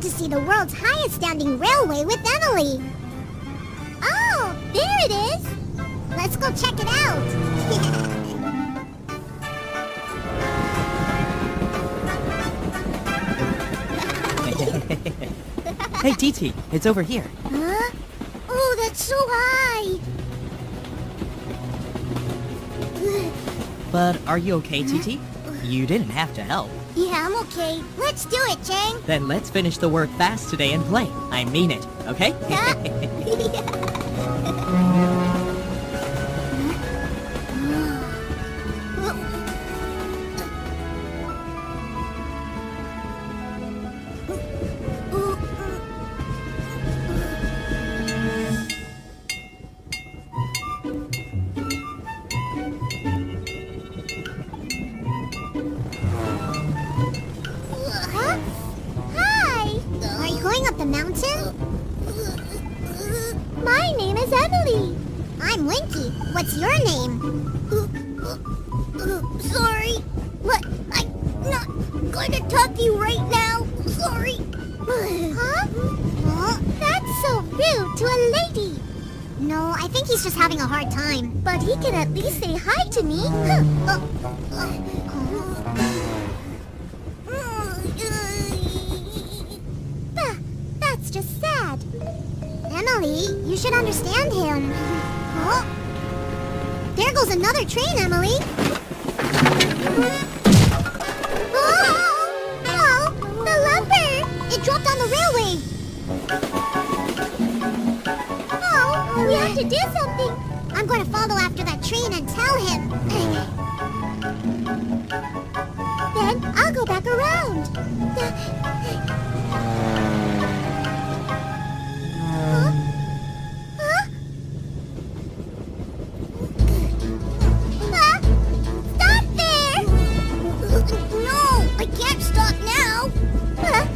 to see the world's highest standing railway with Emily. Oh, there it is. Let's go check it out. Hey, Titi, it's over here. Huh? Oh, that's so high. But are you okay, Titi? You didn't have to help. Yeah, I'm okay. Let's do it, Chang. Then let's finish the work fast today and play. I mean it, okay? Huh? Hi! Are you going up the mountain? My name is Emily. I'm Winky. What's your name? Sorry. What? I'm not going to talk to you right now. Sorry. Huh? That's so rude to a lady. No, I think he's just having a hard time. But he can at least say hi to me. That's just sad. Emily, you should understand him. Oh. There goes another train, Emily. Oh, the lumber! It dropped on the railway. Oh, we have to do something. I'm going to follow after that train and tell him. Then I'll go back around. Huh? Huh? Stop there! No, I can't stop now. Stop!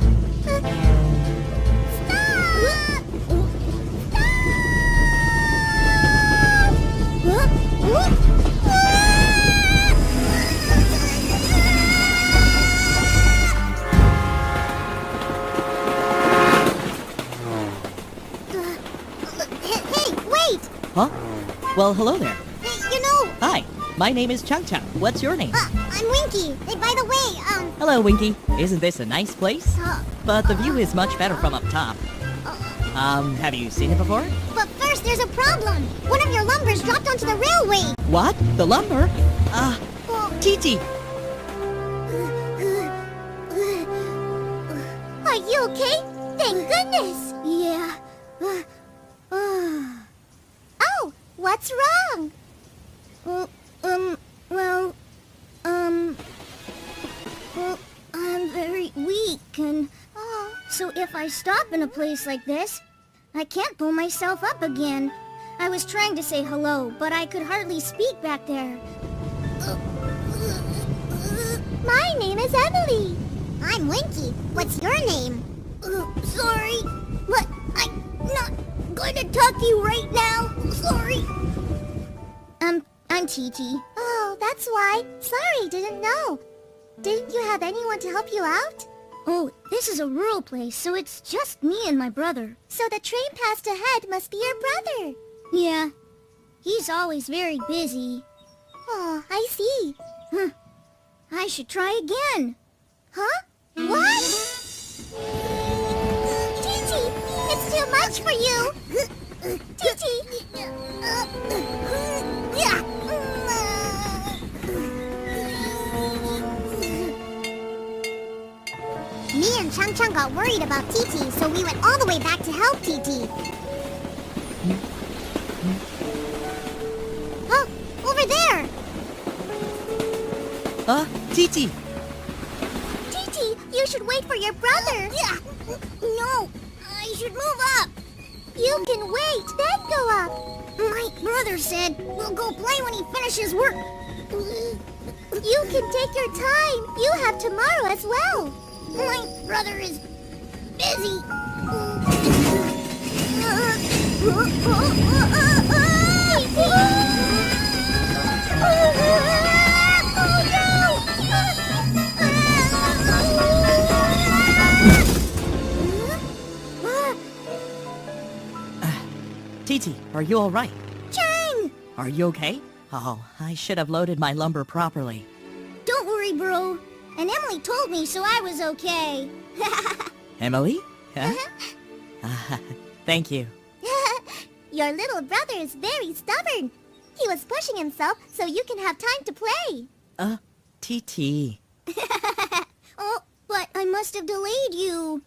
Hey, wait! Huh? Well, hello there. Hey, you know, Hi, my name is Chang Chang. What's your name? I'm Winky. Hey, by the way, Hello, Winky. Isn't this a nice place? But the view is much better from up top. Have you seen it before? But first there's a problem. One of your lumbers dropped onto the railway. What? The lumber? Titi! Are you okay? Thank goodness. Yeah. Oh, what's wrong? Well, I'm very weak, and so if I stop in a place like this, I can't pull myself up again. I was trying to say hello, but I could hardly speak back there. My name is Emily. I'm Winky. What's your name? Sorry, but I'm not going to talk to you right now. Sorry. I'm Titi. Oh, that's why. Sorry, didn't know. Didn't you have anyone to help you out? Oh, this is a rural place, so it's just me and my brother. So the train passed ahead must be your brother. Yeah, he's always very busy. Oh, I see. I should try again. Huh? What? Titi, it's too much for you. Titi. Me and Chang Chang got worried about Titi, so we went all the way back to help Titi. Oh, over there! Titi! Titi, you should wait for your brother. Yeah. No, I should move up. You can wait, then go up. My brother said we'll go play when he finishes work. You can take your time. You have tomorrow as well. My brother is busy. Titi, are you alright? Chang! Are you okay? Oh, I should have loaded my lumber properly. Don't worry, bro. And Emily told me, so I was okay. Emily? Huh? Thank you. Your little brother is very stubborn. He was pushing himself so you can have time to play. Titi. Oh, but I must have delayed you.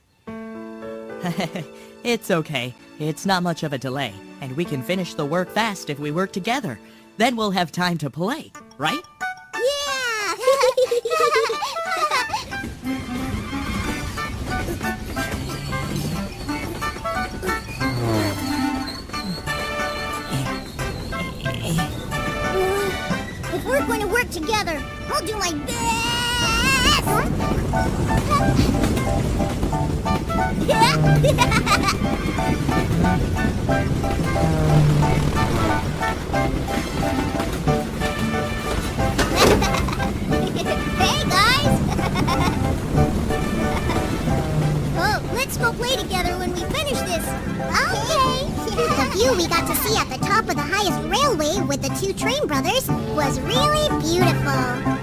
It's okay. It's not much of a delay, and we can finish the work fast if we work together. Then we'll have time to play, right? Yeah! If we're going to work together, I'll do my best! Hey, guys! Oh, let's go play together when we finish this. Okay. The view we got to see at the top of the highest railway with the two train brothers was really beautiful.